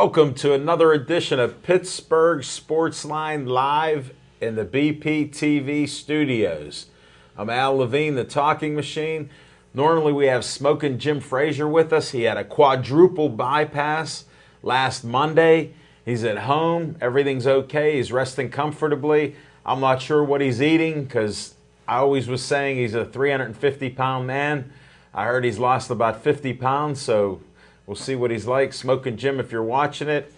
Welcome to another edition of Pittsburgh Sportsline live in the BPTV studios. I'm Al Levine, the talking machine. Normally we have Smokin' Jim Frazier with us. He had a quadruple bypass last Monday. He's at home. Everything's okay. He's resting comfortably. I'm not sure what he's eating because I always was saying he's a 350-pound man. I heard he's lost about 50 pounds, so we'll see what he's like. Smokin' Jim, if you're watching it,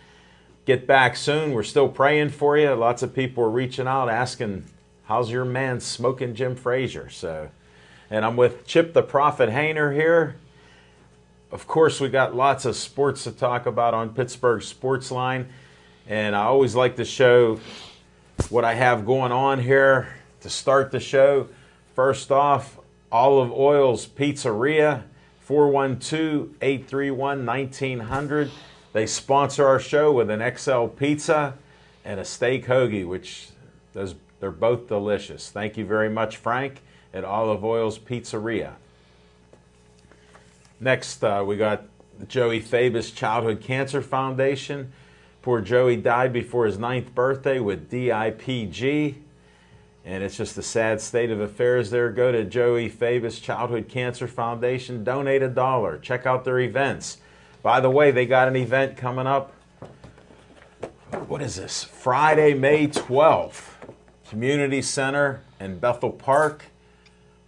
get back soon. We're still praying for you. Lots of people are reaching out asking, how's your man Smokin' Jim Frazier? And I'm with Chip the Prophet Hayner here. Of course, we got lots of sports to talk about on Pittsburgh Sportsline. And I always like to show what I have going on here to start the show. First off, Olive Oil's Pizzeria, 412-831-1900. They sponsor our show with an XL pizza and a steak hoagie, which they're both delicious. Thank you very much, Frank, at Olive Oil's Pizzeria. Next, we got the Joey Favis Childhood Cancer Foundation. Poor Joey died before his 9th birthday with DIPG. And it's just a sad state of affairs there. Go to Joey Favis Childhood Cancer Foundation. Donate $1. Check out their events. By the way, they got an event coming up. What is this? Friday, May 12th. Community Center in Bethel Park.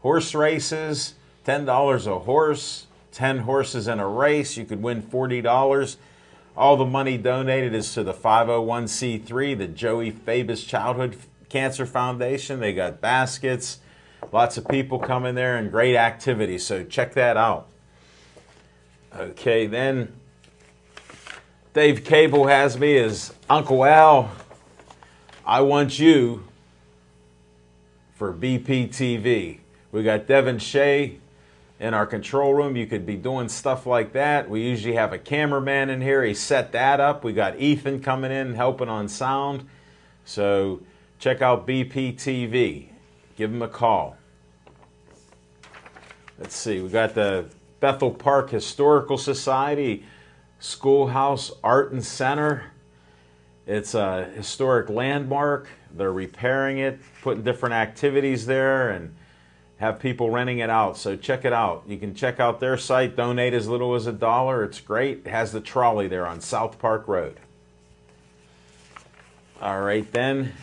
Horse races, $10 a horse. 10 horses in a race. You could win $40. All the money donated is to the 501c3, the Joey Favis Childhood Cancer Foundation. They got baskets, lots of people coming there, and great activities, so check that out. Okay, then Dave Cable has me as Uncle Al. I want you for BPTV. We got Devin Shea in our control room. You could be doing stuff like that. We usually have a cameraman in here. He set that up. We got Ethan coming in helping on sound. So check out BPTV. Give them a call. Let's see. We got the Bethel Park Historical Society Schoolhouse Art and Center. It's a historic landmark. They're repairing it, putting different activities there, and have people renting it out. So check it out. You can check out their site. Donate as little as $1. It's great. It has the trolley there on South Park Road. All right, then.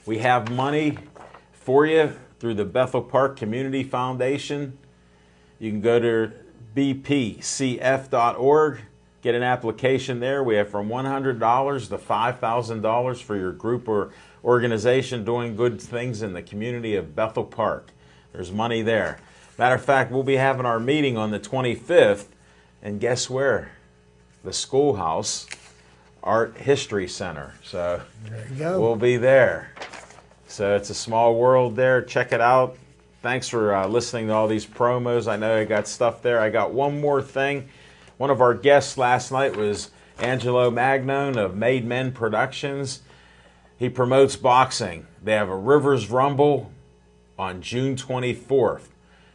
We have money for you through the Bethel Park Community Foundation. You can go to bpcf.org, get an application there. We have from $100 to $5,000 for your group or organization doing good things in the community of Bethel Park. There's money there. Matter of fact, we'll be having our meeting on the 25th, and guess where? The Schoolhouse Art History Center. So there you go. We'll be there. So it's a small world there. Check it out. Thanks for listening to all these promos. I know I got stuff there. I got one more thing. One of our guests last night was Angelo Magnone of Made Men Productions. He promotes boxing. They have a Rivers Rumble on June 24th.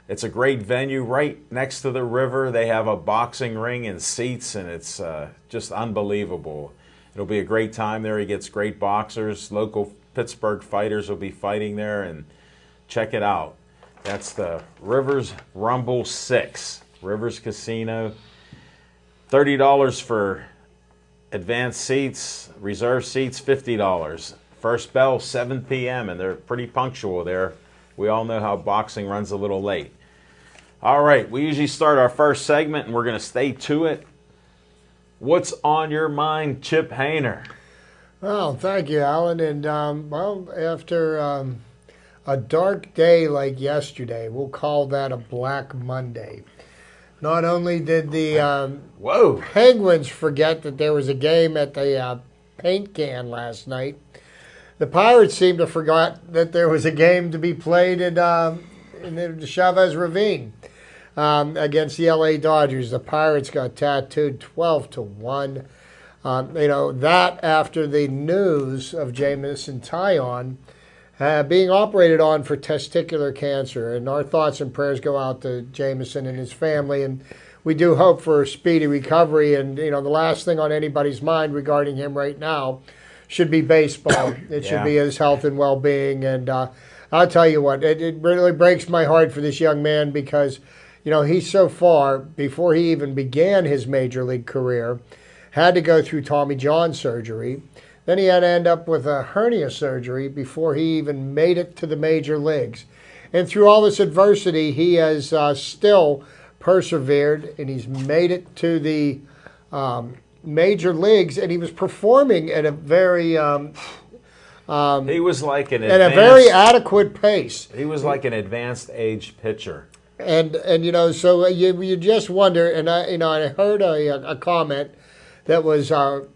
It's a great venue right next to the river. They have a boxing ring and seats, and it's just unbelievable. It'll be a great time there. He gets great boxers. Local Pittsburgh fighters will be fighting there, and check it out. That's the Rivers Rumble 6, Rivers Casino. $30 for advanced seats, reserve seats $50. First bell 7 p.m. and they're pretty punctual there. We all know how boxing runs a little late. All right, we usually start our first segment and we're going to stay to it. What's on your mind, Chip Hayner? Well, thank you, Alan. And, after a dark day like yesterday, we'll call that a Black Monday. Not only did the Penguins forget that there was a game at the paint can last night, the Pirates seemed to forget that there was a game to be played in the Chavez Ravine against the LA Dodgers. The Pirates got tattooed 12-1. That after the news of Jamison Taillon being operated on for testicular cancer. And our thoughts and prayers go out to Jamison and his family. And we do hope for a speedy recovery. And, the last thing on anybody's mind regarding him right now should be baseball. It should be his health and well-being. And I'll tell you what, it really breaks my heart for this young man because, he's so far, before he even began his major league career, had to go through Tommy John surgery. Then he had to end up with a hernia surgery before he even made it to the major leagues. And through all this adversity, he has still persevered, and he's made it to the major leagues, and he was performing at a very he was like an at a very adequate pace. He was like an advanced age pitcher. And so you just wonder, and I heard a comment that was a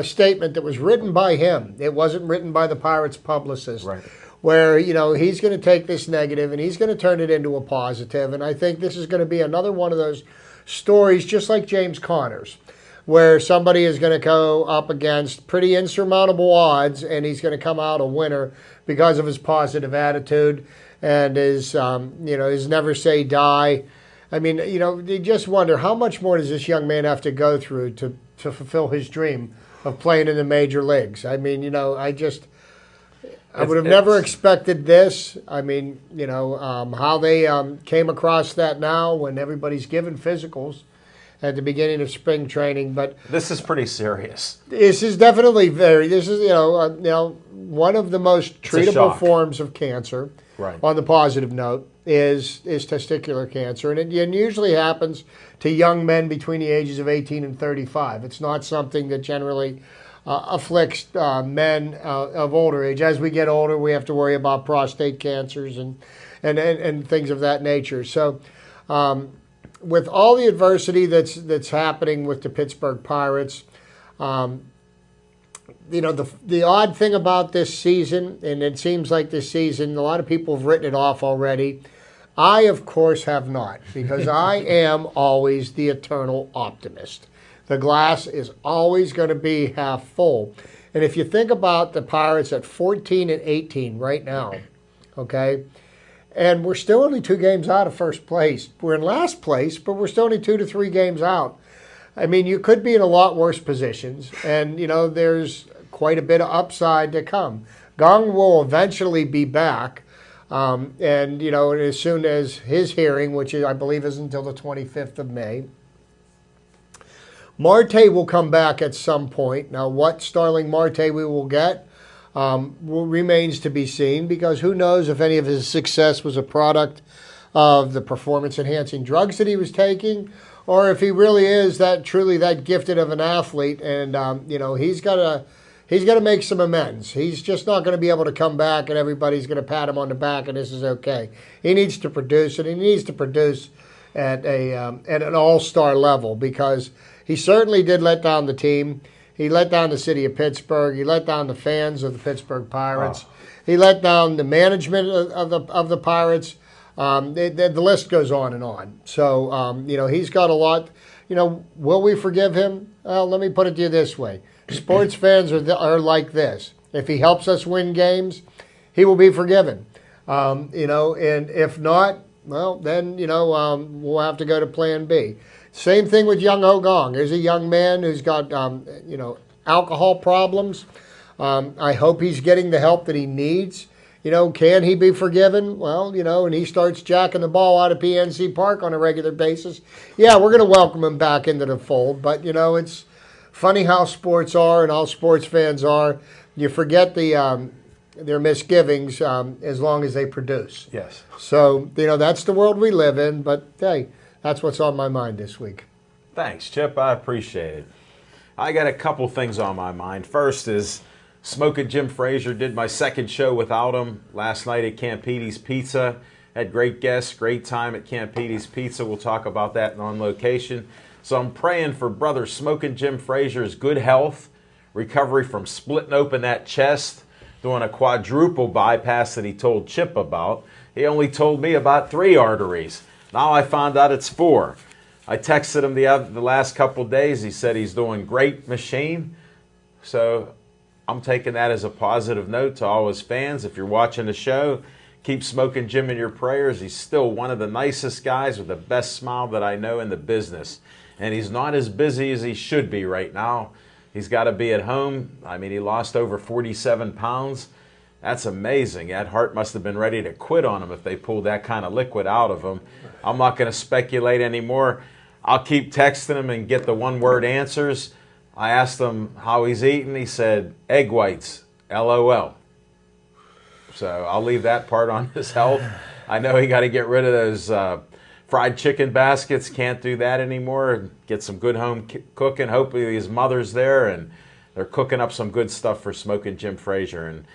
statement that was written by him. It wasn't written by the Pirates publicist. Right. Where, he's going to take this negative and he's going to turn it into a positive. And I think this is going to be another one of those stories, just like James Conner's, where somebody is going to go up against pretty insurmountable odds and he's going to come out a winner because of his positive attitude and his never say die. I mean, you just wonder how much more does this young man have to go through to fulfill his dream of playing in the major leagues. I mean, I would have never expected this. I mean, how they came across that now when everybody's given physicals at the beginning of spring training. But this is pretty serious. This is definitely one of the most treatable forms of cancer. Right. On the positive note, is testicular cancer, and it usually happens to young men between the ages of 18 and 35. It's not something that generally afflicts men of older age. As we get older, we have to worry about prostate cancers and things of that nature. So, with all the adversity that's happening with the Pittsburgh Pirates, the odd thing about this season, and it seems like this season, a lot of people have written it off already. I, of course, have not, because I am always the eternal optimist. The glass is always going to be half full. And if you think about the Pirates at 14 and 18 right now, okay, and we're still only 2 games out of first place. We're in last place, but we're still only 2 to 3 games out. I mean, you could be in a lot worse positions, and, there's quite a bit of upside to come. Gong will eventually be back, and, as soon as his hearing, which I believe is until the 25th of May, Marte will come back at some point. Now, what Starling Marte we will get remains to be seen, because who knows if any of his success was a product of the performance-enhancing drugs that he was taking, or if he really is truly that gifted of an athlete, and he's got to make some amends. He's just not going to be able to come back and everybody's going to pat him on the back and this is okay. He needs to produce, and he needs to produce at an all-star level, because he certainly did let down the team. He let down the city of Pittsburgh. He let down the fans of the Pittsburgh Pirates. Oh. He let down the management of the Pirates. The list goes on and on. So, he's got a lot. Will we forgive him? Well, let me put it to you this way. Sports fans are like this. If he helps us win games, he will be forgiven. And if not, well, then, we'll have to go to plan B. Same thing with young Ho Gong. There's a young man who's got, alcohol problems. I hope he's getting the help that he needs. Can he be forgiven? Well, and he starts jacking the ball out of PNC Park on a regular basis. Yeah, we're going to welcome him back into the fold. But, it's funny how sports are and how sports fans are. You forget their misgivings as long as they produce. Yes. So, that's the world we live in. But, hey, that's what's on my mind this week. Thanks, Chip. I appreciate it. I got a couple things on my mind. First is Smokin' Jim Frazier. Did my second show without him last night at Campiti's Pizza. Had great guests, great time at Campiti's Pizza. We'll talk about that on location. So I'm praying for brother Smokin' Jim Frazier's good health, recovery from splitting open that chest, doing a quadruple bypass that he told Chip about. He only told me about 3 arteries. Now I found out it's 4. I texted him the last couple days. He said he's doing great machine. So I'm taking that as a positive note to all his fans. If you're watching the show, keep Smoking Jim in your prayers. He's still one of the nicest guys with the best smile that I know in the business. And he's not as busy as he should be right now. He's got to be at home. I mean, he lost over 47 pounds. That's amazing. That heart must have been ready to quit on him if they pulled that kind of liquid out of him. I'm not going to speculate anymore. I'll keep texting him and get the one-word answers. I asked him how he's eating. He said, egg whites, LOL. So I'll leave that part on his health. I know he got to get rid of those fried chicken baskets. Can't do that anymore. Get some good home cooking. Hopefully his mother's there, and they're cooking up some good stuff for Smoking Jim Frazier. And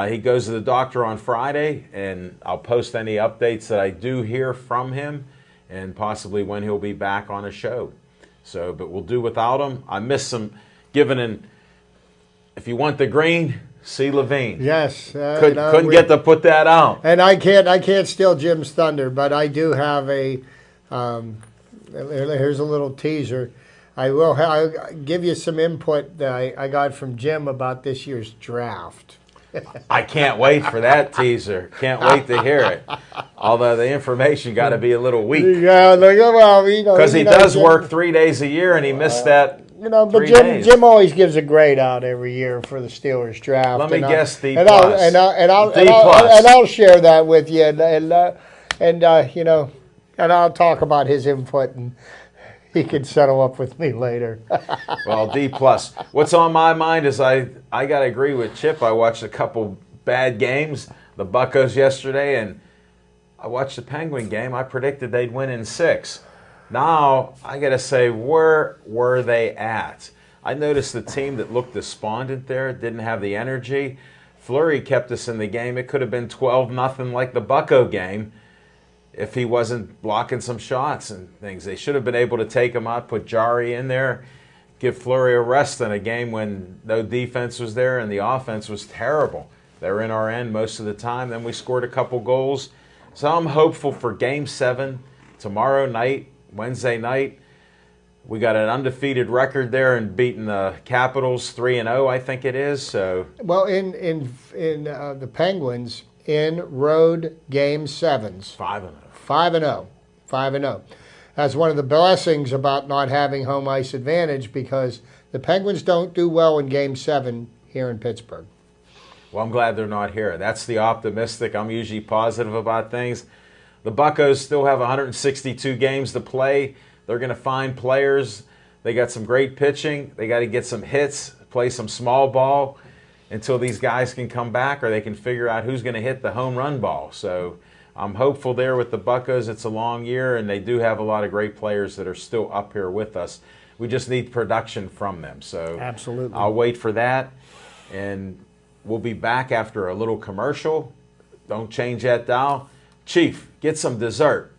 he goes to the doctor on Friday, and I'll post any updates that I do hear from him and possibly when he'll be back on a show. So, but we'll do without him. I miss some giving in. If you want the green, see Levine. Yes, couldn't get to put that out. And I can't steal Jim's thunder, but I do have a. Here's a little teaser. I'll give you some input that I got from Jim about this year's draft. I can't wait for that teaser. Can't wait to hear it. Although the information got to be a little weak. Yeah, because he does work 3 days a year, and he missed that. But Jim always gives a grade out every year for the Steelers draft. Let me guess, D+. And I'll share that with you, and I'll talk about his input, and he can settle up with me later. Well, D+. What's on my mind is I got to agree with Chip. I watched a couple bad games, the Buccos yesterday, and I watched the Penguin game. I predicted they'd win in 6. Now, I got to say, where were they at? I noticed the team that looked despondent there didn't have the energy. Fleury kept us in the game. It could have been 12-0 like the Bucco game if he wasn't blocking some shots and things. They should have been able to take him out, put Jari in there, give Fleury a rest in a game when no defense was there and the offense was terrible. They were in our end most of the time. Then we scored a couple goals. So I'm hopeful for Game 7 tomorrow night, Wednesday night. We got an undefeated record there and beating the Capitals 3-0, I think it is. So well, in the Penguins in road Game 7s, 5-0. 5-0. 5-0. That's one of the blessings about not having home ice advantage, because the Penguins don't do well in Game 7 here in Pittsburgh. Well, I'm glad they're not here. That's the optimistic. I'm usually positive about things. The Buccos still have 162 games to play. They're going to find players. They got some great pitching. They got to get some hits, play some small ball until these guys can come back, or they can figure out who's going to hit the home run ball. So I'm hopeful there with the Buccos. It's a long year, and they do have a lot of great players that are still up here with us. We just need production from them. So absolutely, I'll wait for that, and we'll be back after a little commercial. Don't change that dial. Chief, get some dessert.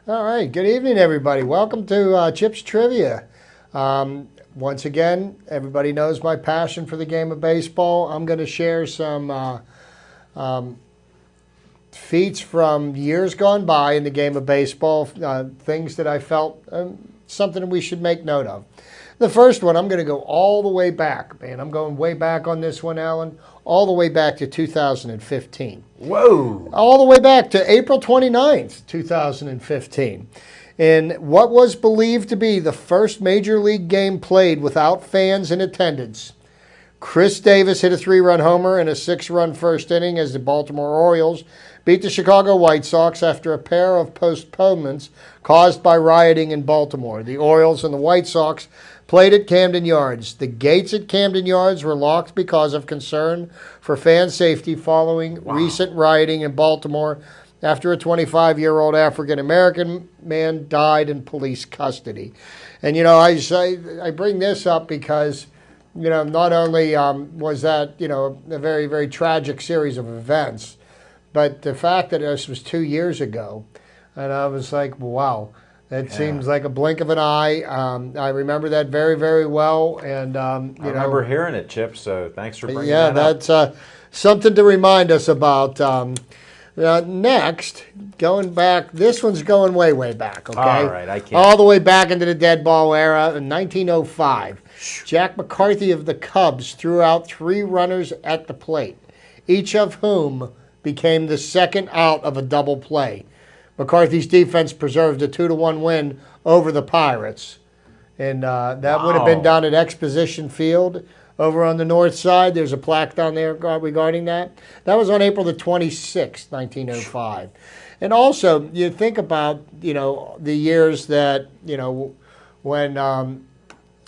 All right, good evening, everybody. Welcome to Chip's Trivia. Once again, everybody knows my passion for the game of baseball. I'm going to share some feats from years gone by in the game of baseball, things that I felt something we should make note of. The first one, I'm going to go all the way back, man. I'm going way back on this one, Alan, all the way back to 2015. Whoa! All the way back to April 29th, 2015. In what was believed to be the first major league game played without fans in attendance, Chris Davis hit a 3-run homer in a 6-run first inning as the Baltimore Orioles beat the Chicago White Sox after a pair of postponements caused by rioting in Baltimore. The Orioles and the White Sox played at Camden Yards. The gates at Camden Yards were locked because of concern for fan safety following recent rioting in Baltimore after a 25-year-old African-American man died in police custody. And, I bring this up because, not only was that, a very, very tragic series of events, but the fact that this was 2 years ago, and I was like, wow, that seems like a blink of an eye. I remember that very, very well. And I remember hearing it, Chip, so thanks for bringing that up. Yeah, that's something to remind us about. Next, going back, this one's going way, way back, okay? All right, I can't. All the way back into the dead ball era in 1905. Jack McCarthy of the Cubs threw out 3 runners at the plate, each of whom became the second out of a double play. McCarthy's defense preserved a 2-1 win over the Pirates. And that would have been down at Exposition Field over on the north side. There's a plaque down there regarding that. That was on April the 26th, 1905. And also, you think about, the years that, when, the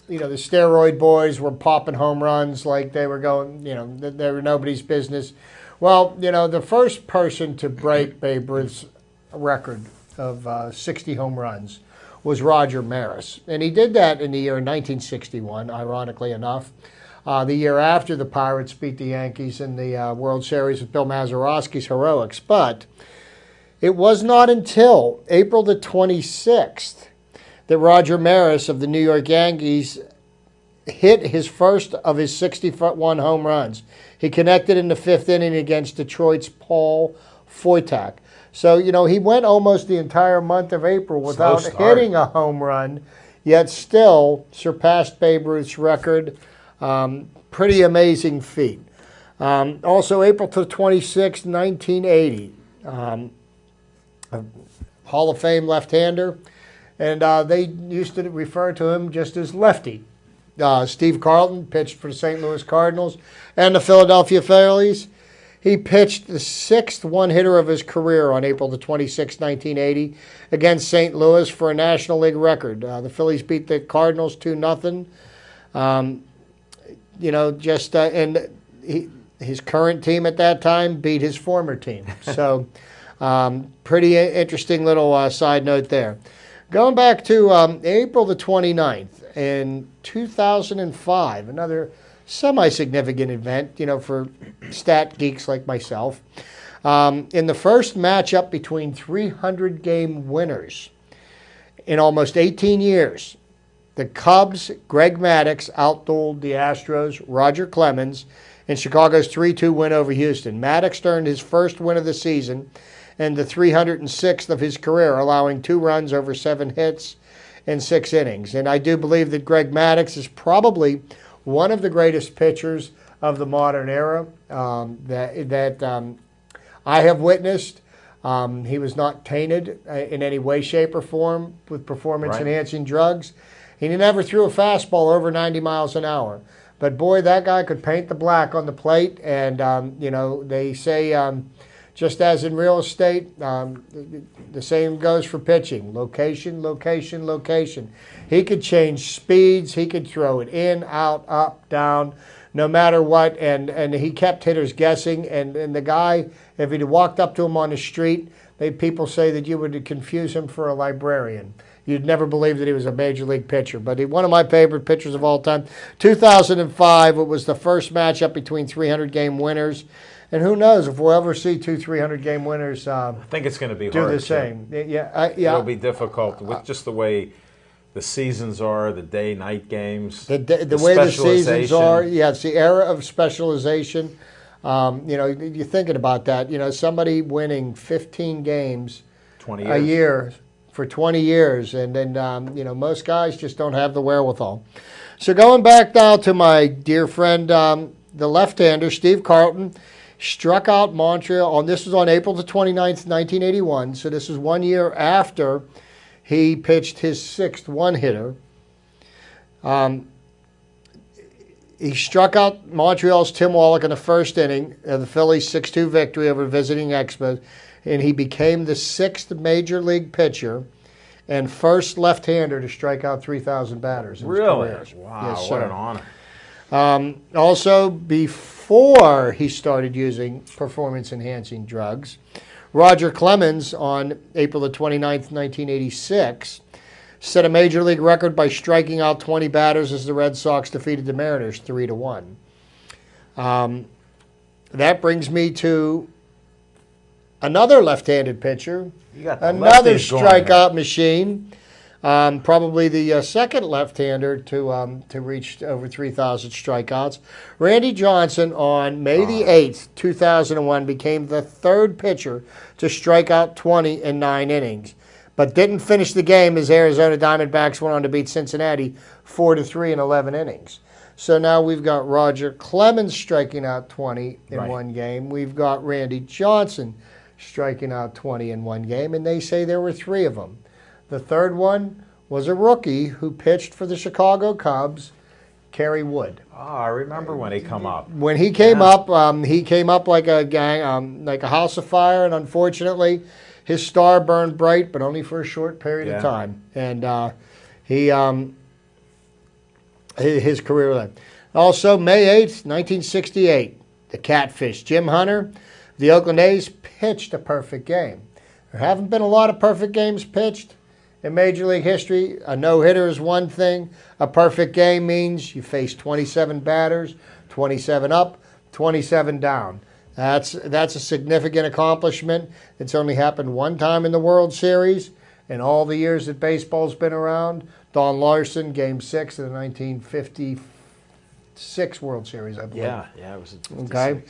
steroid boys were popping home runs like they were going, they were nobody's business. Well, the first person to break Babe Ruth's record of 60 home runs was Roger Maris. And he did that in the year 1961, ironically enough. The year after the Pirates beat the Yankees in the World Series with Bill Mazeroski's heroics. But it was not until April the 26th that Roger Maris of the New York Yankees hit his first of his 61 home runs. He connected in the 5th inning against Detroit's Paul Foytak. So, he went almost the entire month of April without hitting a home run, yet still surpassed Babe Ruth's record. Pretty amazing feat. Also, April 26, 1980, Hall of Fame left-hander, and they used to refer to him just as Lefty. Steve Carlton pitched for the St. Louis Cardinals and the Philadelphia Phillies. He pitched the 6th one-hitter of his career on April the 26th, 1980, against St. Louis for a National League record. The Phillies beat the Cardinals 2-0. And his current team at that time beat his former team. So, pretty interesting little side note there. Going back to April the 29th in 2005, another semi-significant event, for stat geeks like myself. In the first matchup between 300-game winners in almost 18 years, the Cubs' Greg Maddox outdueled the Astros' Roger Clemens in Chicago's 3-2 win over Houston. Maddox earned his first win of the season and the 306th of his career, allowing 2 runs over 7 hits in 6 innings. And I do believe that Greg Maddox is probably one of the greatest pitchers of the modern era that I have witnessed. He was not tainted in any way, shape, or form with performance-enhancing drugs. He never threw a fastball over 90 miles an hour. But, boy, that guy could paint the black on the plate. And, they say, just as in real estate, the same goes for pitching. Location, location, location. He could change speeds. He could throw it in, out, up, down, no matter what. And he kept hitters guessing. And the guy, if he'd walked up to him on the street, people say that you would confuse him for a librarian. You'd never believe that he was a major league pitcher. But one of my favorite pitchers of all time. 2005, it was the first matchup between 300-game winners. And who knows if we'll ever see 2 300-game winners I think it's going to be do hard the same. Yeah. It'll be difficult with just the way the seasons are, the day-night games. The way the seasons are, it's the era of specialization. You're thinking about that. Somebody winning 15 games 20 years. A year for 20 years. And then, most guys just don't have the wherewithal. So going back now to my dear friend, the left-hander, Steve Carlton, struck out Montreal. This was on April the 29th, 1981. So this is 1 year after he pitched his 6th one-hitter. He struck out Montreal's Tim Wallach in the first inning of the Phillies' 6-2 victory over visiting Expos, and he became the 6th major league pitcher and first left-hander to strike out 3,000 batters in his career. Wow, yes, what an honor. Also, before he started using performance-enhancing drugs, Roger Clemens, on April the 29th, 1986, set a major league record by striking out 20 batters as the Red Sox defeated the Mariners 3-1. That brings me to another left-handed pitcher, another strikeout machine. Probably the second left-hander to reach over 3,000 strikeouts. Randy Johnson on May the 8th, 2001, became the third pitcher to strike out 20 in 9 innings, but didn't finish the game as Arizona Diamondbacks went on to beat Cincinnati 4-3 in 11 innings. So now we've got Roger Clemens striking out 20 in one game. We've got Randy Johnson striking out 20 in one game, and they say there were 3 of them. The third one was a rookie who pitched for the Chicago Cubs, Kerry Wood. Oh, I remember when he come up. When he came up like a gang, like a house of fire, and unfortunately, his star burned bright, but only for a short period of time. And his career left. Also, May 8th, 1968, the Catfish, Jim Hunter, of the Oakland A's, pitched a perfect game. There haven't been a lot of perfect games pitched in Major League history. A no-hitter is one thing. A perfect game means you face 27 batters, 27 up, 27 down. That's a significant accomplishment. It's only happened one time in the World Series in all the years that baseball's been around. Don Larson, Game 6 of the 1956 World Series, I believe. Yeah, it was 56. Okay.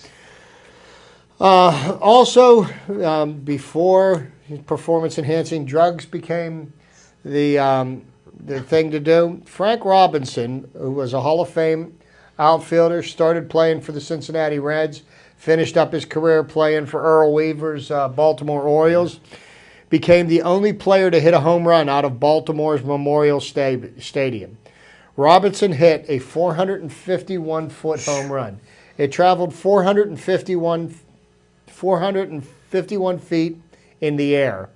Also, before performance-enhancing drugs became the thing to do, Frank Robinson, who was a Hall of Fame outfielder, started playing for the Cincinnati Reds, finished up his career playing for Earl Weaver's Baltimore Orioles, became the only player to hit a home run out of Baltimore's Memorial Stadium. Robinson hit a 451-foot home run. It traveled 451 feet in the air.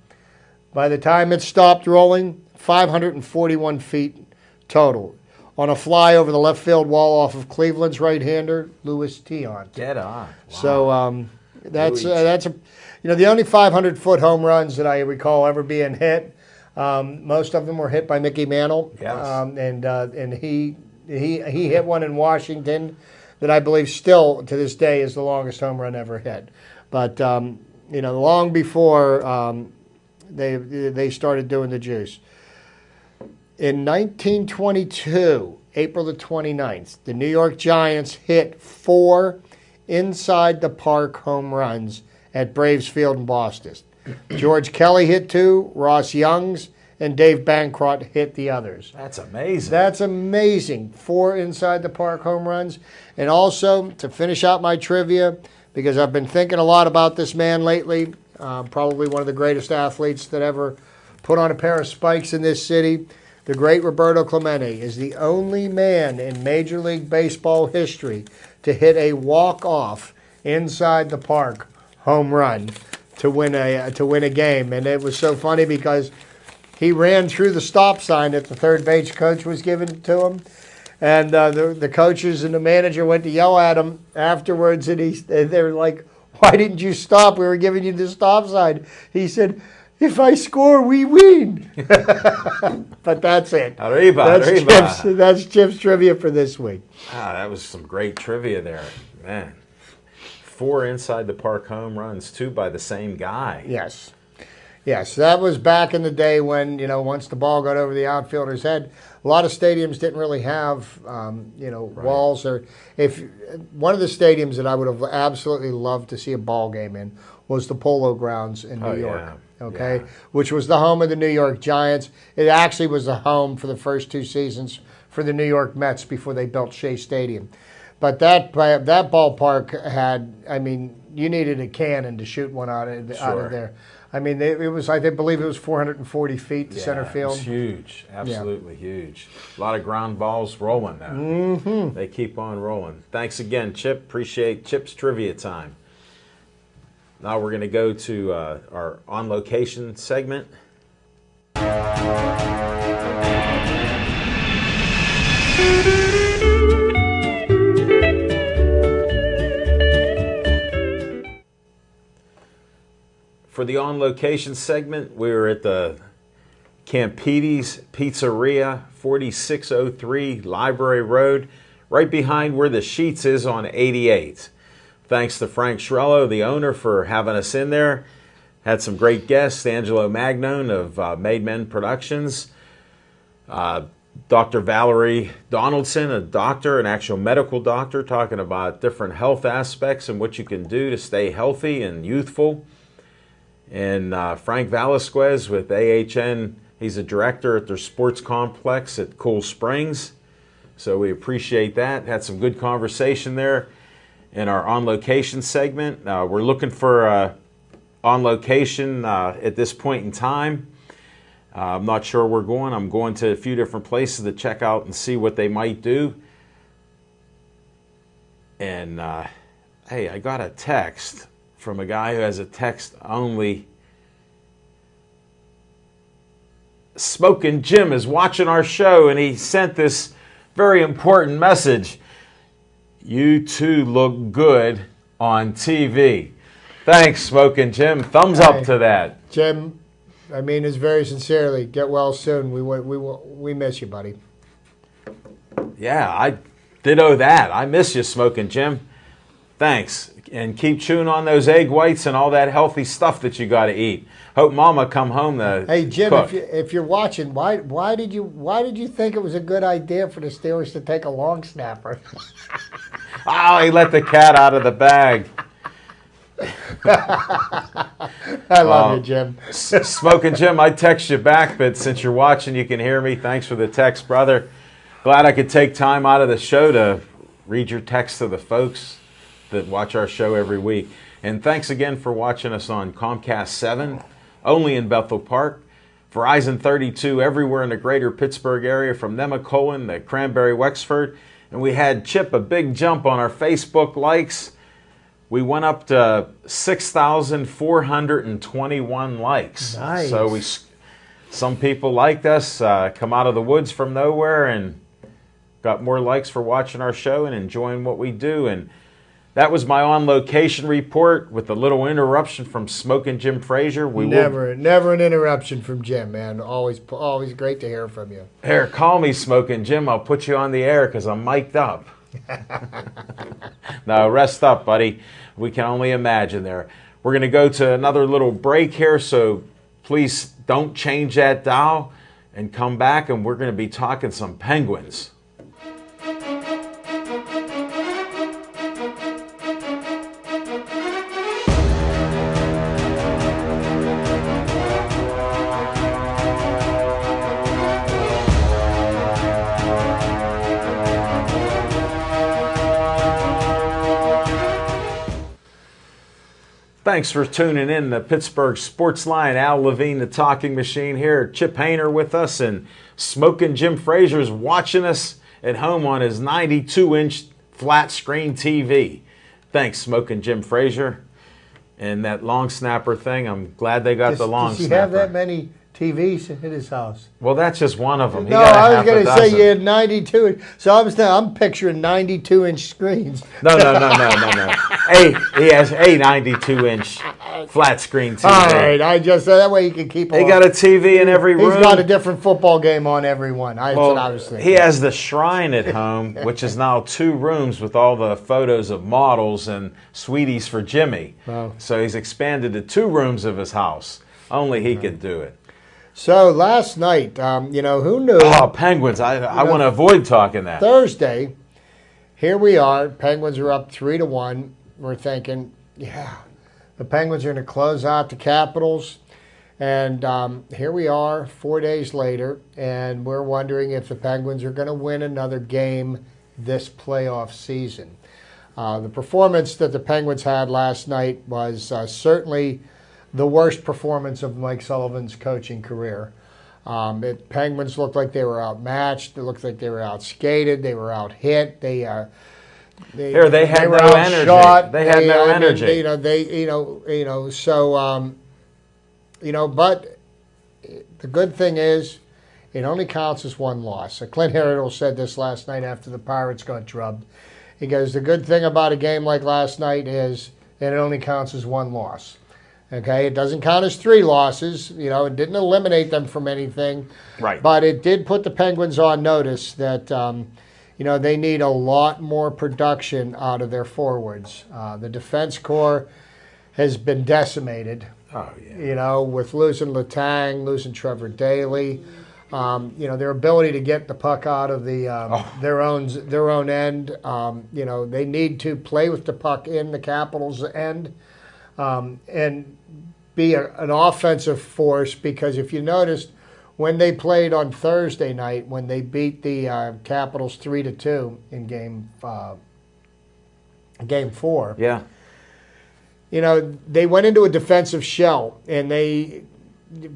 By the time it stopped rolling, 541 feet total, on a fly over the left field wall off of Cleveland's right-hander, Louis Tiant. Dead on. Wow. So that's the only 500-foot home runs that I recall ever being hit. Most of them were hit by Mickey Mantle. Yes. And he hit one in Washington that I believe still to this day is the longest home run ever hit. But long before they started doing the juice. In 1922, April the 29th, the New York Giants hit 4 inside-the-park home runs at Braves Field in Boston. George Kelly hit 2, Ross Youngs and Dave Bancroft hit the others. That's amazing. That's amazing. 4 inside-the-park home runs. And also, to finish out my trivia, because I've been thinking a lot about this man lately, probably one of the greatest athletes that ever put on a pair of spikes in this city, the great Roberto Clemente is the only man in Major League Baseball history to hit a walk-off inside-the-park home run to win a game. And it was so funny because he ran through the stop sign that the third base coach was giving to him. And the coaches and the manager went to yell at him afterwards, and they were like, "Why didn't you stop? We were giving you the stop sign." He said, "If I score, we win." But that's it. Arriba. That's Chip's trivia for this week. That was some great trivia there, man. 4 inside-the-park home runs, 2 by the same guy. Yes. That was back in the day when, once the ball got over the outfielder's head, a lot of stadiums didn't really have, walls. Or if one of the stadiums that I would have absolutely loved to see a ball game in was the Polo Grounds in New York. Okay, which was the home of the New York Giants. It actually was the home for the first 2 seasons for the New York Mets before they built Shea Stadium. But that ballpark had, you needed a cannon to shoot one out of there. It was, I believe it was 440 feet to center field. It was huge, absolutely huge. A lot of ground balls rolling now. Mm-hmm. They keep on rolling. Thanks again, Chip. Appreciate Chip's trivia time. Now we're going to go to our on-location segment. For the on-location segment, we were at the Campides Pizzeria, 4603 Library Road, right behind where the Sheets is on 88. Thanks to Frank Shrello, the owner, for having us in there. Had some great guests, Angelo Magnone of Made Men Productions, Dr. Valerie Donaldson, a doctor, an actual medical doctor, talking about different health aspects and what you can do to stay healthy and youthful. And Frank Velasquez with AHN, he's a director at their sports complex at Cool Springs. So we appreciate that. Had some good conversation there in our On Location segment. We're looking for On Location at this point in time. I'm not sure where we're going. I'm going to a few different places to check out and see what they might do. And hey, I got a text from a guy who has a text only. Smoking Jim is watching our show, and he sent this very important message. You two look good on TV. Thanks, Smoking Jim. Thumbs up to that. Jim, I mean this very sincerely. Get well soon. We miss you, buddy. Yeah, I ditto that. I miss you, Smoking Jim. Thanks. And keep chewing on those egg whites and all that healthy stuff that you got to eat. Hope Mama come home to Hey Jim, cook. if you're watching, why did you think it was a good idea for the Steelers to take a long snapper? Oh, he let the cat out of the bag. I love you, Jim. Smoking Jim, I text you back, but since you're watching, you can hear me. Thanks for the text, brother. Glad I could take time out of the show to read your text to the folks that watch our show every week. And thanks again for watching us on Comcast 7, only in Bethel Park. Verizon 32 everywhere in the greater Pittsburgh area, from Nemacolin to Cranberry, Wexford. And we had Chip a big jump on our Facebook likes. We went up to 6,421 likes. Nice. So some people liked us, come out of the woods from nowhere and got more likes for watching our show and enjoying what we do. And that was my On Location report with a little interruption from Smoking Jim Frazier. Never an interruption from Jim, man. Always great to hear from you. Here, call me Smoking Jim. I'll put you on the air because I'm mic'd up. No, rest up, buddy. We can only imagine there. We're going to go to another little break here, so please don't change that dial and come back, and we're going to be talking some Penguins. Thanks for tuning in to Pittsburgh Sportsline. Al Levine, the talking machine here. Chip Hayner with us, and Smoking Jim Frazier is watching us at home on his 92-inch flat screen TV. Thanks, Smoking Jim Frazier. And that long snapper thing, I'm glad they got the long snapper. Does he have that many TVs in his house? Well, that's just one of them. No, I was going to say you had 92. So I'm picturing 92-inch screens. No. He has a 92-inch flat screen TV. All right, I just that way you can keep. He got a TV in every room. He's got a different football game on every one. That's what I was thinking. He has the Shrine at home, which is now 2 rooms with all the photos of models and sweeties for Jimmy. Wow. So he's expanded to 2 rooms of his house. Only he could do it. So last night, who knew? Oh, Penguins! I want to avoid talking that. Thursday, here we are. Penguins are up 3-1. We're thinking, yeah, the Penguins are going to close out the Capitals. And here we are 4 days later, and we're wondering if the Penguins are going to win another game this playoff season. The performance that the Penguins had last night was certainly the worst performance of Mike Sullivan's coaching career. Penguins looked like they were outmatched. It looked like they were outskated. They were out-hit. They had no energy. They had no energy. But the good thing is it only counts as one loss. Clint Harriddle said this last night after the Pirates got drubbed. He goes, the good thing about a game like last night is that it only counts as one loss. Okay, it doesn't count as 3 losses. It didn't eliminate them from anything. Right. But it did put the Penguins on notice that, they need a lot more production out of their forwards. The defense corps has been decimated. Oh, yeah. With losing Letang, losing Trevor Daley. Their ability to get the puck out of their own end. They need to play with the puck in the Capitals' end and be an offensive force, because if you noticed, when they played on Thursday night, when they beat the Capitals 3-2 in game 4, Yeah. They went into a defensive shell, and they,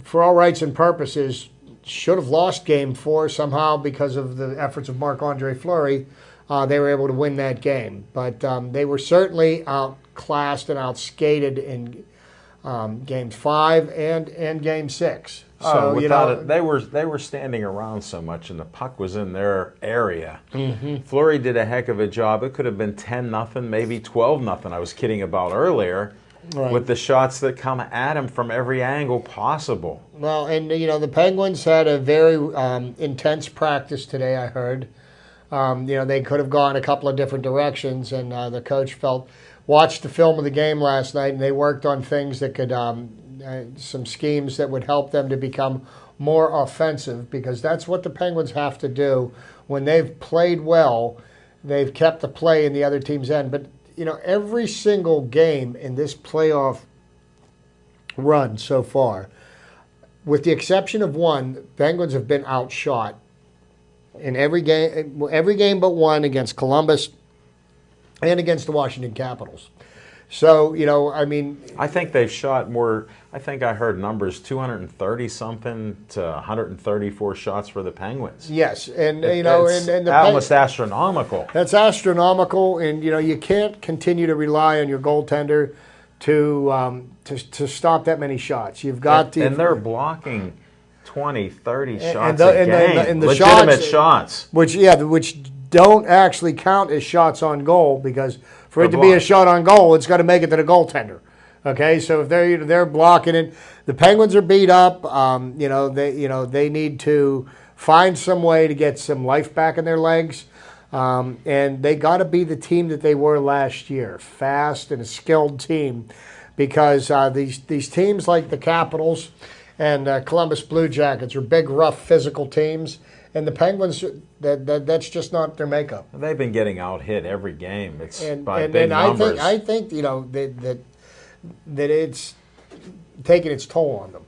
for all rights and purposes, should have lost game 4 somehow because of the efforts of Marc-Andre Fleury. They were able to win that game, but they were certainly outclassed and outskated in game 5 and game 6. So they were standing around so much, and the puck was in their area. Mm-hmm. Fleury did a heck of a job. It could have been 10-0, maybe 12-0. I was kidding about earlier, right, with the shots that come at him from every angle possible. Well, and the Penguins had a very intense practice today, I heard. They could have gone a couple of different directions, and the coach watched the film of the game last night, and they worked on things that could, some schemes that would help them to become more offensive, because that's what the Penguins have to do. When they've played well, they've kept the play in the other team's end. But, every single game in this playoff run so far, with the exception of one, the Penguins have been outshot in every game but one, against Columbus and against the Washington Capitals. So, I think they've shot more. I think I heard numbers 230-something to 134 shots for the Penguins. Yes, and it's almost astronomical. That's astronomical, and you can't continue to rely on your goaltender to stop that many shots. You've got to, and they're blocking 20, 30 shots a game. And the legitimate shots. Which don't actually count as shots on goal, because for it to be a shot on goal, it's got to make it to the goaltender. Okay, so if they're blocking it, the Penguins are beat up. They need to find some way to get some life back in their legs, and they got to be the team that they were last year, fast and a skilled team, because these teams like the Capitals and Columbus Blue Jackets are big, rough, physical teams. And the Penguins, that's just not their makeup. They've been getting out-hit every game. It's by big and numbers. I think that it's taking its toll on them.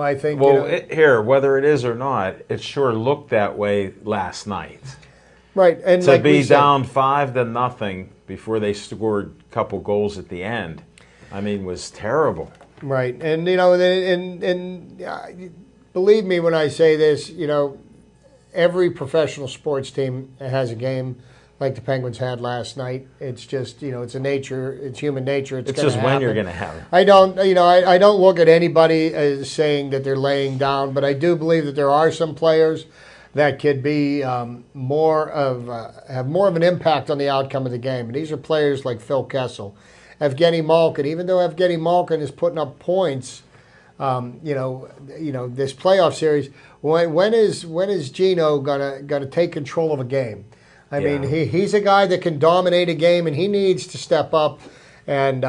I think. Well, whether it is or not, it sure looked that way last night. Right, and to be down 5-0 before they scored a couple goals at the end, was terrible. Right, and believe me when I say this, every professional sports team has a game like the Penguins had last night. It's just, it's human nature. It's just happen. When you're going to have it. I don't look at anybody as saying that they're laying down, but I do believe that there are some players that could be have more of an impact on the outcome of the game. And these are players like Phil Kessel, Evgeny Malkin. Even though Evgeny Malkin is putting up points, this playoff series. When is Gino gonna take control of a game? He's a guy that can dominate a game, and he needs to step up and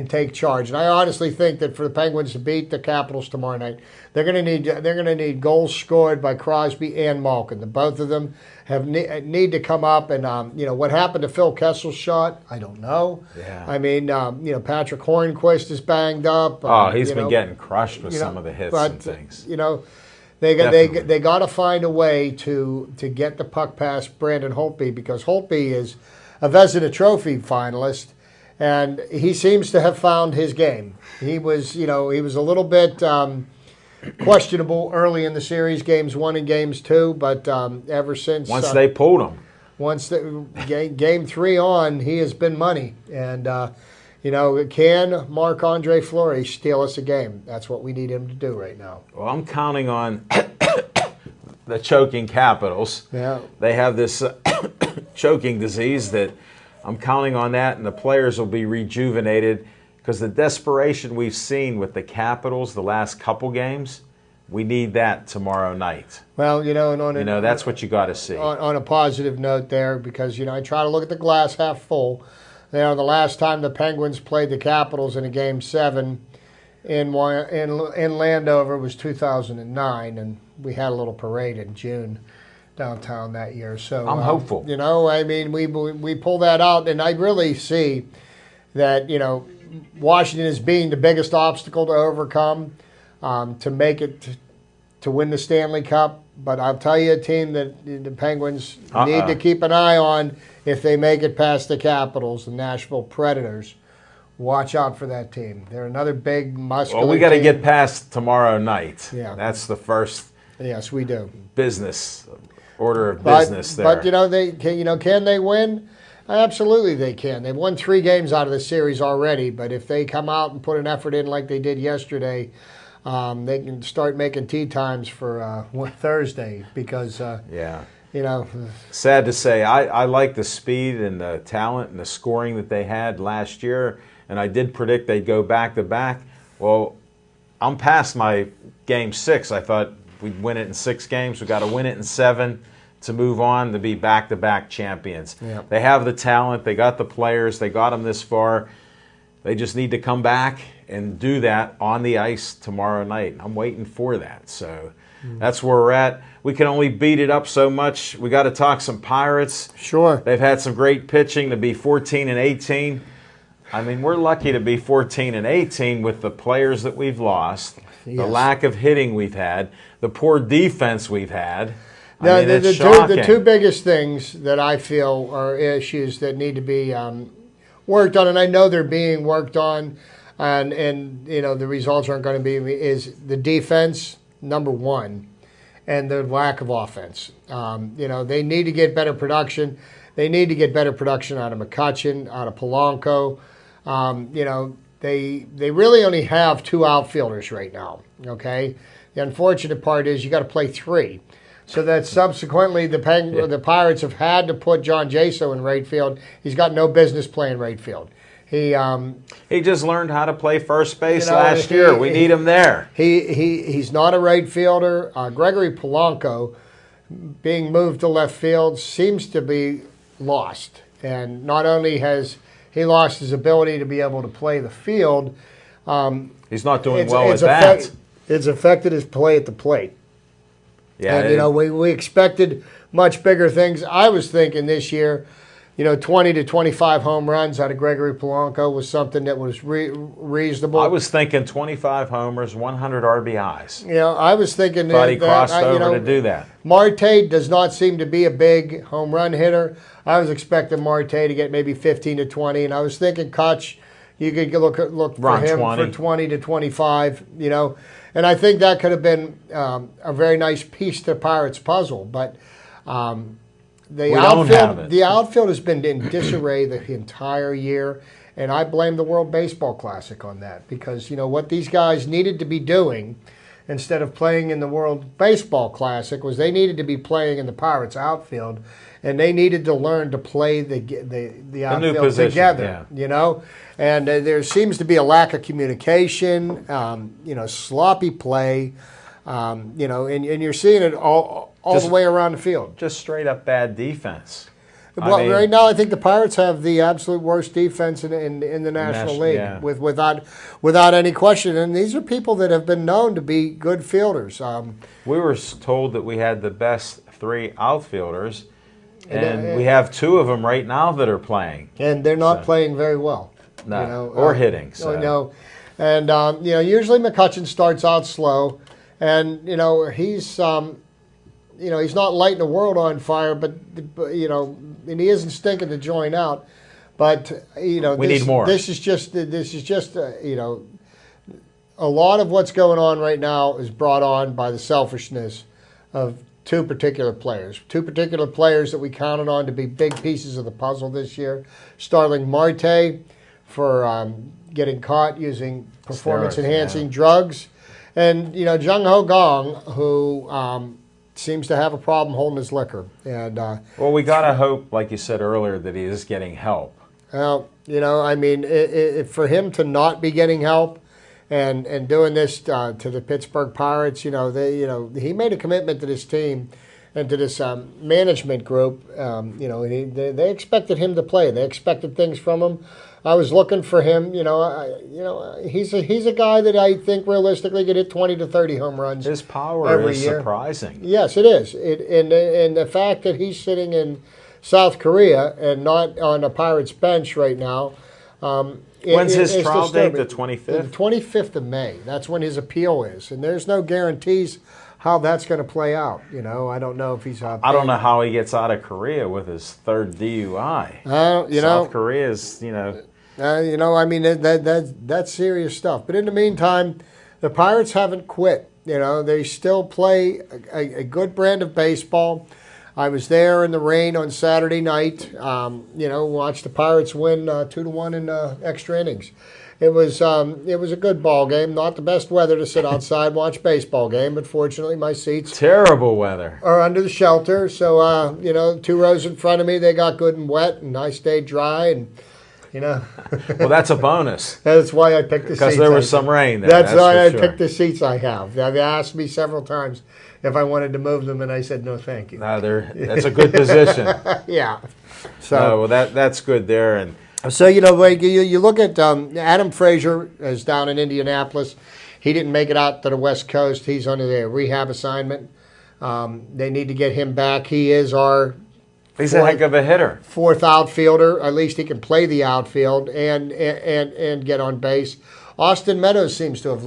take charge. And I honestly think that for the Penguins to beat the Capitals tomorrow night, they're gonna need goals scored by Crosby and Malkin. The both of them need to come up. And what happened to Phil Kessel's shot, I don't know. Yeah. Patrick Hornquist is banged up. He's been getting crushed with some of the hits and things. They got to find a way to get the puck past Brandon Holtby, because Holtby is a Vezina Trophy finalist, and he seems to have found his game. He was a little bit questionable early in the series, games 1 and games 2, but ever since they pulled him, game 3 on, he has been money. And can Marc-Andre Fleury steal us a game? That's what we need him to do right now. Well, I'm counting on the choking Capitals. Yeah. They have this choking disease that I'm counting on that, and the players will be rejuvenated, because the desperation we've seen with the Capitals the last couple games, we need that tomorrow night. Well, and that's what you got to see. On a positive note there, because, I try to look at the glass half full. The last time the Penguins played the Capitals in a Game 7, in Landover was 2009, and we had a little parade in June downtown that year. So I'm hopeful. You know, I mean, we pull that out, and I really see that, you know, Washington is being the biggest obstacle to overcome to make it to win the Stanley Cup. But I'll tell you, a team that the Penguins need to keep an eye on if they make it past the Capitals, the Nashville Predators. Watch out for that team. They're another big, muscular Well, we got to team. get past tomorrow night. Yeah. That's the first Yes, we do. order of business there. But, you know, can they win? Absolutely they can. They've won 3 games out of the series already, but if they come out and put an effort in like they did yesterday, they can start making tea times for Thursday because, you know. Sad to say, I like the speed and the talent and the scoring that they had last year, and I did predict they'd go back-to-back. Well, I'm past my Game 6. I thought we'd win it in 6 games. We've got to win it in 7 to move on to be back-to-back champions. Yeah. They have the talent. They got the players. They got them this far. They just need to come back and do that on the ice tomorrow night. I'm waiting for that. So that's where we're at. We can only beat it up so much. We got to talk some Pirates. Sure. They've had some great pitching to be 14-18. I mean, we're lucky to be 14-18 with the players that we've lost, the lack of hitting we've had, the poor defense we've had. I mean, it's shocking. The two biggest things that I feel are issues that need to be worked on, and I know they're being worked on, and you know the results aren't going to be, is the defense, number one, and the lack of offense. You know, they need to get better production. They need to get better production out of McCutchen, out of Polanco. You know, they really only have 2 outfielders right now, okay? The unfortunate part is you got to play 3. So that subsequently the Pirates have had to put John Jaso in right field. He's got no business playing right field. He just learned how to play first base last year. We need him there. He's not a right fielder. Gregory Polanco, being moved to left field, seems to be lost. And not only has he lost his ability to be able to play the field, he's not doing well at that. It's affected his play at the plate. Yeah, and, you know, we expected much bigger things. I was thinking this year, you know, 20 to 25 home runs out of Gregory Polanco was something that was reasonable. I was thinking 25 homers, 100 RBIs. You know, I was thinking Thought he crossed over to do that. Marte does not seem to be a big home run hitter. I was expecting Marte to get maybe 15 to 20, and I was thinking Kutch, you could look for him 20. For 20 to 25, you know. And I think that could have been a very nice piece to the Pirates' puzzle. But the outfield has been in disarray the entire year, and I blame the World Baseball Classic on that because, you know, what these guys needed to be doing instead of playing in the World Baseball Classic was they needed to be playing in the Pirates' outfield, and they needed to learn to play the outfield together, you know. And there seems to be a lack of communication, you know, sloppy play, you know, and you're seeing it all the way around the field. Just straight up bad defense. Well, right now I think the Pirates have the absolute worst defense in the National League, without any question. And these are people that have been known to be good fielders. We were told that we had the best 3 outfielders, and we have 2 of them right now that are playing. And they're not playing very well. No, you know, or hitting. So. No, and you know, usually McCutchen starts out slow, and you know he's not lighting the world on fire, but you know, and he isn't stinking to join out. But you know, we need more. This is just you know, a lot of what's going on right now is brought on by the selfishness of 2 particular players. 2 particular players that we counted on to be big pieces of the puzzle this year. Starling Marte for getting caught using performance-enhancing drugs. And, you know, Jung Ho Gong, who seems to have a problem holding his liquor. And well, we got to hope, like you said earlier, that he is getting help. Well, you know, I mean, for him to not be getting help and doing this to the Pittsburgh Pirates, you know, he made a commitment to this team and to this management group. You know, they expected him to play. They expected things from him. I was looking for him. He's a guy that I think realistically could hit 20 to 30 home runs. His power every is year. surprising. Yes, it is. And the fact that he's sitting in South Korea and not on the Pirates bench right now. When's his trial date? The 25th? The 25th of May. That's when his appeal is. And there's no guarantees how that's going to play out. I don't know if he's out. I don't know how he gets out of Korea with his third DUI. South Korea's, that's serious stuff. But in the meantime, the Pirates haven't quit. They still play a good brand of baseball. I was there in the rain on Saturday night. Watched the Pirates win 2-1 in extra innings. It was a good ball game. Not the best weather to sit outside and watch baseball game, but fortunately my seats terrible weather are under the shelter. So 2 rows in front of me, they got good and wet, and I stayed dry. And well, that's a bonus. That's why I picked the seats. Because there was some rain there. That's why I picked the seats I have. They've asked me several times if I wanted to move them, and I said no, thank you. No, that's a good position. Yeah. So that's good there. And so you look at Adam Frazier is down in Indianapolis. He didn't make it out to the West Coast. He's on a rehab assignment. They need to get him back. He is he's a heck of a hitter. 4th outfielder. At least he can play the outfield and get on base. Austin Meadows seems to have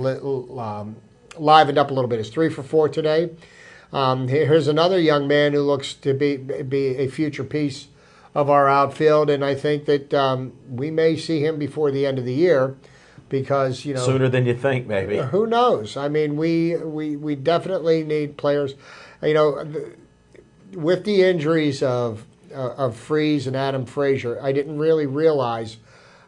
livened up a little bit. He's 3 for 4 today. Here's another young man who looks to be a future piece of our outfield, and I think that we may see him before the end of the year because sooner than you think, maybe. Who knows? I mean, we definitely need players. With the injuries of Freese and Adam Frazier, I didn't really realize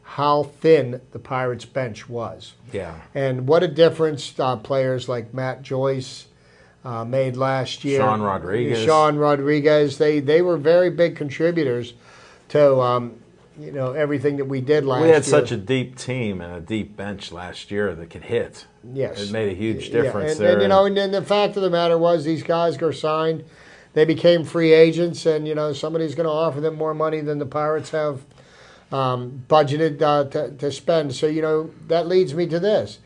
how thin the Pirates bench was. Yeah. And what a difference players like Matt Joyce made last year. Sean Rodriguez. They were very big contributors to everything that we did last year. We had such a deep team and a deep bench last year that could hit. Yes. It made a huge difference there. And then the fact of the matter was these guys got signed. They became free agents, and somebody's going to offer them more money than the Pirates have budgeted to spend. So that leads me to this.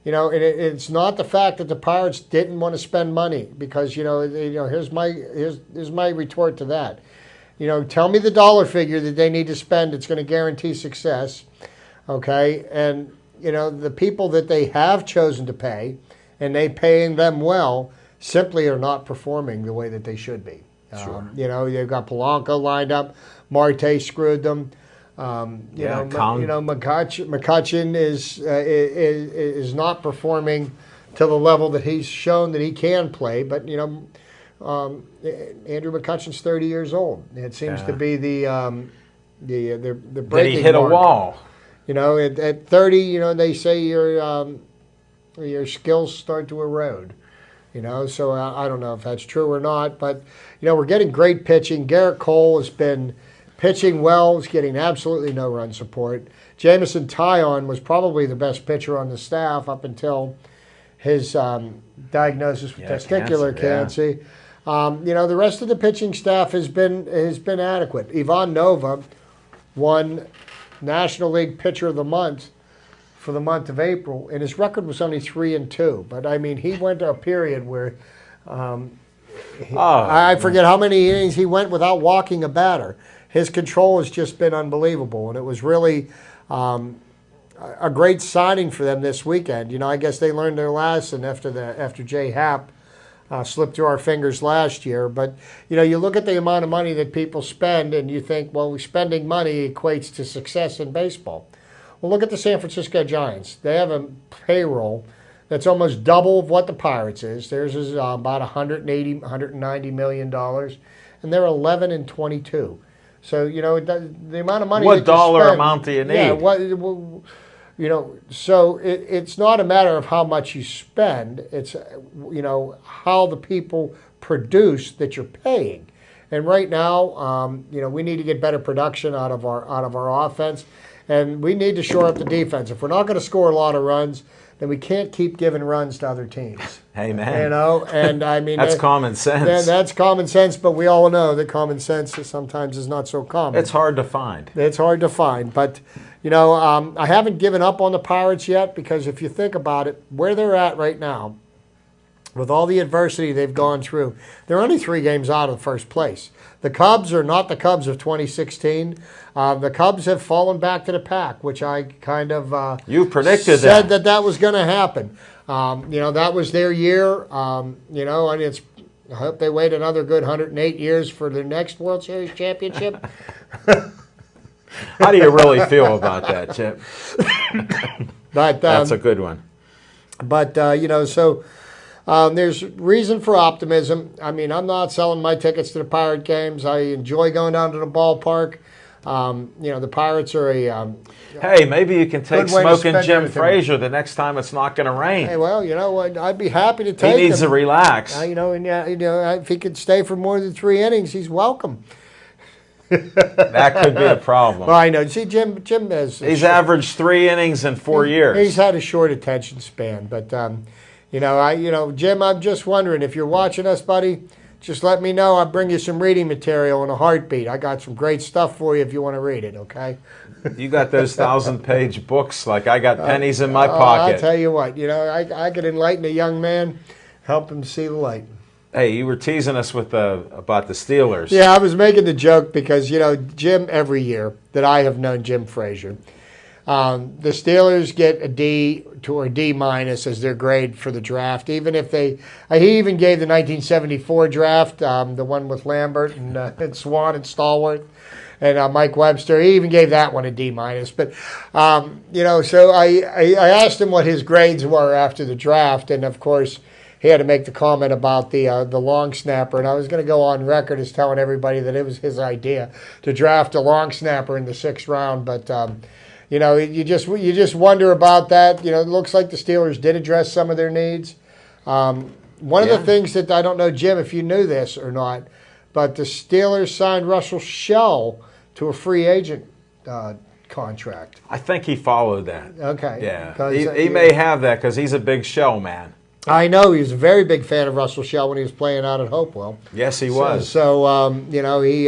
It's not the fact that the Pirates didn't want to spend money because here's my retort to that. Tell me the dollar figure that they need to spend. It's going to guarantee success, okay? And the people that they have chosen to pay, and they paying them well, simply are not performing the way that they should be. Sure. They've got Polanco lined up. Marte screwed them. McCutchen is not performing to the level that he's shown that he can play. But Andrew McCutchen's 30 years old. It seems to be the breaking Did he hit mark. a wall? At 30, they say your skills start to erode. So I don't know if that's true or not. But we're getting great pitching. Garrett Cole has been pitching well, is getting absolutely no run support. Jamison Tyon was probably the best pitcher on the staff up until his diagnosis with testicular cancer. The rest of the pitching staff has been adequate. Ivan Nova won National League Pitcher of the Month for the month of April, and his record was only 3-2. But I mean, he went to a period where I forget how many innings he went without walking a batter. His control has just been unbelievable, and it was really a great signing for them this weekend. I guess they learned their lesson after Jay Happ slipped through our fingers last year. But you look at the amount of money that people spend, and you think, well, spending money equates to success in baseball. Well, look at the San Francisco Giants. They have a payroll that's almost double of what the Pirates is. Theirs is about $190 million, and they're 11-22. So the amount of money. What dollar amount do you need? Yeah, so it's not a matter of how much you spend. It's how the people produce that you're paying. And right now, we need to get better production out of our offense, and we need to shore up the defense. If we're not going to score a lot of runs, then we can't keep giving runs to other teams. Hey, man. You know, and I mean that's common sense. That's common sense, but we all know that common sense sometimes is not so common. It's hard to find. It's hard to find, but you know, I haven't given up on the Pirates yet, because if you think about it, where they're at right now, with all the adversity they've gone through, they're only 3 games out of first place. The Cubs are not the Cubs of 2016. The Cubs have fallen back to the pack, which I kind of you predicted said that was going to happen. You know, that was their year. You know, and I hope they wait another good 108 years for their next World Series championship. How do you really feel about that, Chip? But that's a good one. But you know, so. There's reason for optimism. I mean, I'm not selling my tickets to the Pirate games. I enjoy going down to the ballpark. You know, the Pirates are a... hey, maybe you can take Smoking Jim Frazier the next time it's not going to rain. Hey, well, you know what? I'd be happy to take him. He needs to relax. You know, and you know, if he could stay for more than 3 innings, he's welcome. That could be a problem. Well, I know. See, Jim has... He's averaged 3 innings in 4 years. He's had a short attention span, but... you know, Jim, I'm just wondering, if you're watching us, buddy, just let me know. I'll bring you some reading material in a heartbeat. I got some great stuff for you if you want to read it, okay? You got those 1,000-page books like I got pennies in my pocket. I'll tell you what, you know, I could enlighten a young man, help him see the light. Hey, you were teasing us with about the Steelers. Yeah, I was making the joke because, you know, Jim, every year that I have known Jim Frazier, the Steelers get a D to a D minus as their grade for the draft. Even if he even gave the 1974 draft, the one with Lambert and Swan and Stallworth and Mike Webster, he even gave that one a D minus. But you know, so I asked him what his grades were after the draft, and of course he had to make the comment about the long snapper, and I was going to go on record as telling everybody that it was his idea to draft a long snapper in the 6th round, but. You know, you just wonder about that. You know, it looks like the Steelers did address some of their needs. One of the things that I don't know, Jim, if you knew this or not, but the Steelers signed Russell Shell to a free agent contract. I think he followed that. Okay. Yeah. He may have that because he's a big Shell man. I know. He was a very big fan of Russell Shell when he was playing out at Hopewell. Yes, he was. So you know, he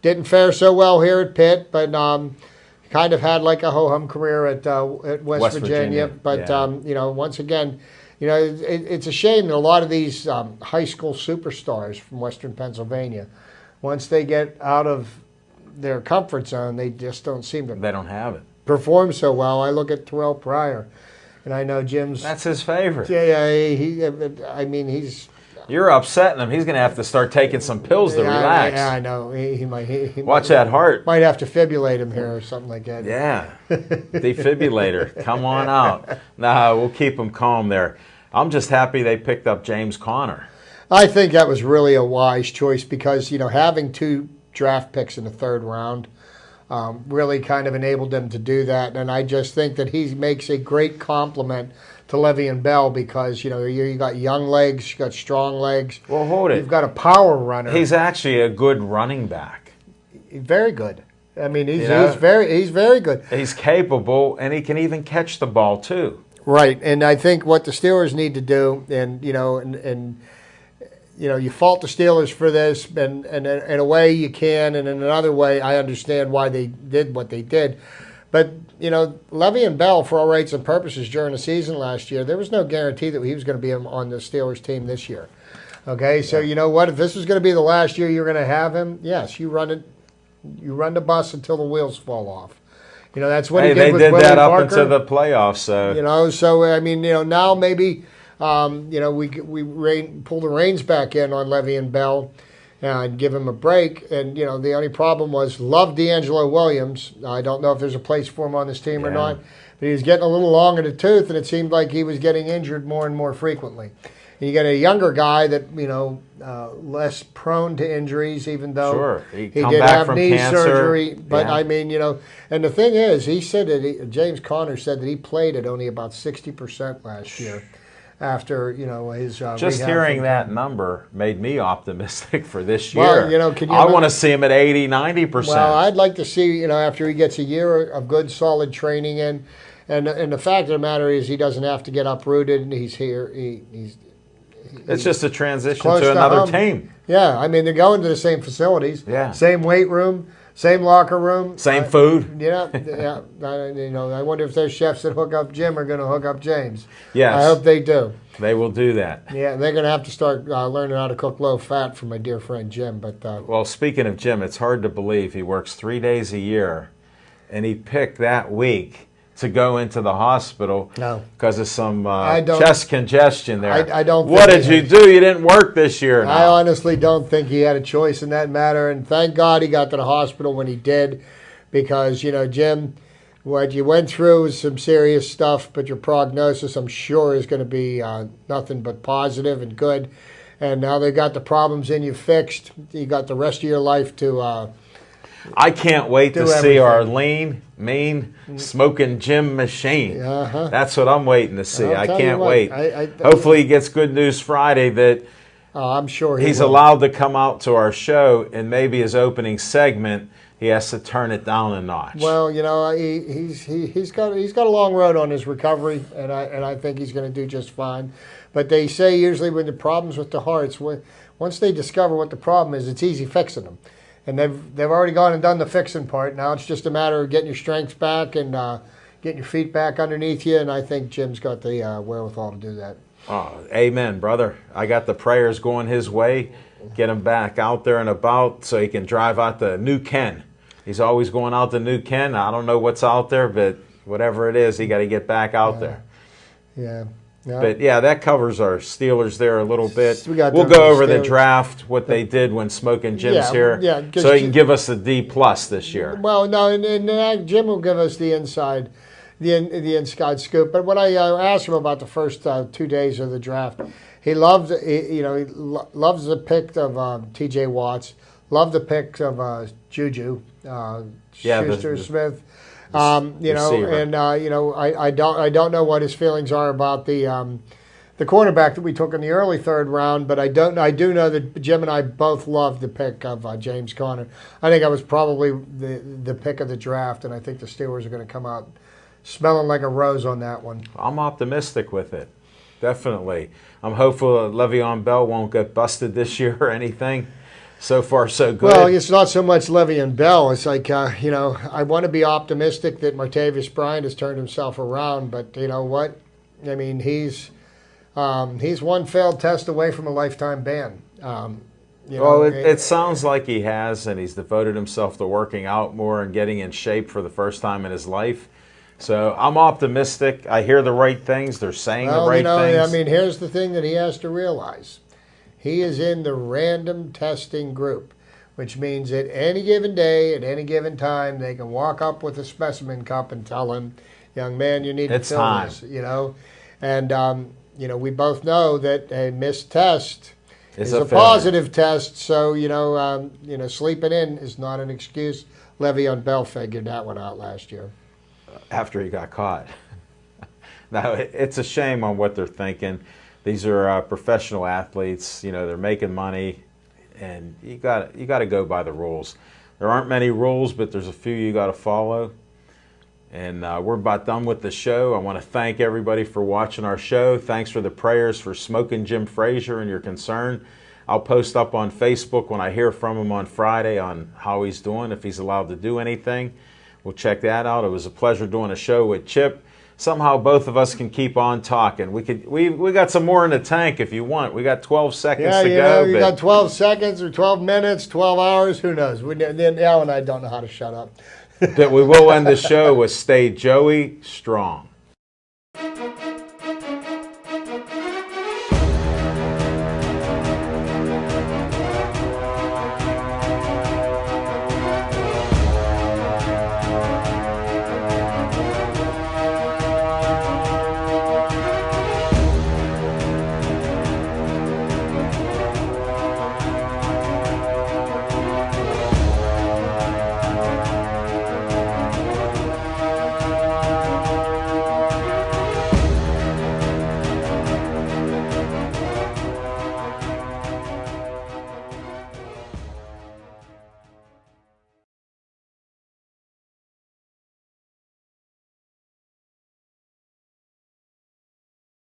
didn't fare so well here at Pitt, but... kind of had like a ho-hum career at West Virginia. But, you know, once again, you know, it's a shame that a lot of these high school superstars from Western Pennsylvania, once they get out of their comfort zone, they just don't seem to... They don't have it. ...perform so well. I look at Terrell Pryor, and I know Jim's... That's his favorite. Yeah, I mean, he's... You're upsetting him. He's going to have to start taking some pills to relax. Yeah, I know. He might. Watch that heart. Might have to fibrillate him here or something like that. Yeah, defibrillator. Come on out. Nah, we'll keep him calm there. I'm just happy they picked up James Conner. I think that was really a wise choice because, you know, having 2 draft picks in the 3rd round really kind of enabled them to do that. And I just think that he makes a great compliment to Le'Veon Bell because, you know, you got young legs, you got strong legs. Well, hold it. You've got a power runner. He's actually a good running back. Very good. I mean, he's very good. He's capable, and he can even catch the ball, too. Right, and I think what the Steelers need to do, and, you know, and you know, you fault the Steelers for this, and in a way you can, and in another way I understand why they did what they did. But, you know, Le'Veon Bell, for all rights and purposes, during the season last year, there was no guarantee that he was going to be on the Steelers team this year. Okay, so you know what? If this was going to be the last year you're going to have him, yes, you run the bus until the wheels fall off. You know, that's what he did with Willie that up Barker. into the playoffs. So. You know, so, I mean, you know, now maybe, you know, we pull the reins back in on Le'Veon Bell and give him a break. And, you know, the only problem was, love D'Angelo Williams. I don't know if there's a place for him on this team or not. But he was getting a little long in the tooth, and it seemed like he was getting injured more and more frequently. And you get a younger guy that, you know, less prone to injuries, even though he did have knee surgery. But, I mean, you know, and the thing is, he said that James Conner said that he played at only about 60% last year. After, you know, his just hearing that number made me optimistic for this year. Well, you know, I want to see him at 80, 90%. Well, I'd like to see, you know, after he gets a year of good, solid training in, And the fact of the matter is, he doesn't have to get uprooted, and he's here. It's just a transition close to to another home. team. Yeah, I mean, they're going to the same facilities, Yeah. same weight room, same locker room, Same food. Yeah. I wonder if those chefs that hook up Jim are going to hook up James. Yes. I hope they do. They will do that. Yeah, they're going to have to start learning how to cook low fat for my dear friend Jim. But Well, speaking of Jim, it's hard to believe he works 3 days a year, and he picked that week to go into the hospital because of some chest congestion there. I don't. What did you do? You didn't work this year. I honestly don't think he had a choice in that matter, and thank God he got to the hospital when he did, because Jim, what you went through was some serious stuff, but your prognosis, I'm sure, is going to be nothing but positive and good. And now they got the problems in you fixed. You got the rest of your life to. I can't wait to see our lean, mean, smoking Jim machine. Uh-huh. That's what I'm waiting to see. I can't wait. I Hopefully he gets good news Friday that I'm sure he's will. allowed to come out to our show, and maybe his opening segment he has to turn it down a notch. Well, he's got a long road on his recovery, and I think he's going to do just fine. But they say usually when the problems with the hearts, once they discover what the problem is, it's easy fixing them. And they've already gone and done the fixing part. Now it's just a matter of getting your strength back and getting your feet back underneath you. And I think Jim's got the wherewithal to do that. Oh, amen, brother. I got the prayers going his way. Get him back out there and about so he can drive out the New Ken. He's always going out the New Ken. I don't know what's out there, but whatever it is, he got to get back out there. Yeah. Yeah. But, yeah, that covers our Steelers there a little bit. We'll go over the draft, what they did when Smoking Jim's here, so he can give us a D+ this year. Well, no, and Jim will give us the inside scoop. But when I asked him about the first 2 days of the draft, he loves the pick of T.J. Watts, loved the pick of Juju, Schuster-Smith. I don't know what his feelings are about the cornerback that we took in the early third round, but I do know that Jim and I both loved the pick of James Conner. I think that was probably the pick of the draft, and I think the Steelers are going to come out smelling like a rose on that one. I'm optimistic with it, definitely. I'm hopeful Le'Veon Bell won't get busted this year or anything. So far, so good. Well, it's not so much Le'Veon Bell. It's like, I want to be optimistic that Martavis Bryant has turned himself around, but you know what? I mean, he's one failed test away from a lifetime ban. It sounds like he has, and he's devoted himself to working out more and getting in shape for the first time in his life. So I'm optimistic. I hear the right things. They're saying the right things. I mean, here's the thing that he has to realize. He is in the random testing group, which means at any given day, at any given time, they can walk up with a specimen cup and tell him, young man, you need to fill this, And, we both know that a missed test is a positive test. So, sleeping in is not an excuse. Le'Veon Bell figured that one out last year. After he got caught. Now, it's a shame on what they're thinking. These are professional athletes. They're making money, and you got to go by the rules. There aren't many rules, but there's a few you got to follow. And we're about done with the show. I want to thank everybody for watching our show. Thanks for the prayers for Smoking Jim Frazier and your concern. I'll post up on Facebook when I hear from him on Friday on how he's doing, if he's allowed to do anything. We'll check that out. It was a pleasure doing a show with Chip. Somehow both of us can keep on talking. We got some more in the tank if you want. We got 12 seconds to go. You got 12 seconds or 12 minutes, 12 hours, who knows? Al and I don't know how to shut up. But we will end the show with Stay Joey Strong.